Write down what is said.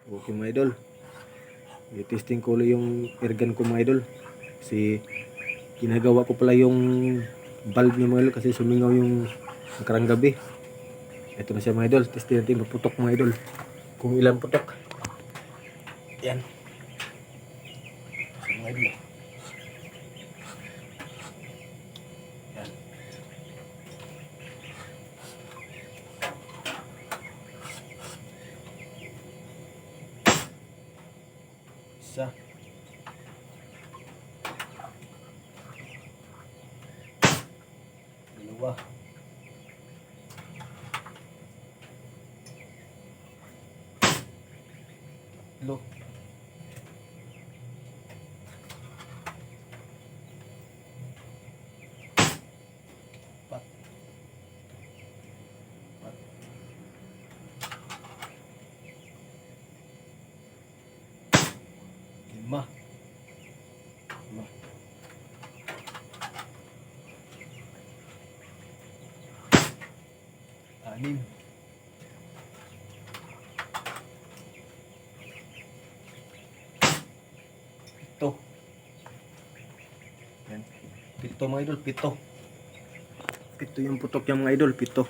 Okay mga idol. I-testing ko ulit yung airgun ko mga idol. Kasi ginagawa ko pala yung valve niya mga idol kasi sumingaw yung nakarang gabi. Ito na siya mga idol. Testing natin maputok mga idol. Kung ilang putok. Yan. So, mga idol. Yan. Isa. Dalawa. Tatlo. Apat. Lima. Anim. Pito. Yan. Pito mga idol, pito. Pito yung putok yung mga idol, pito.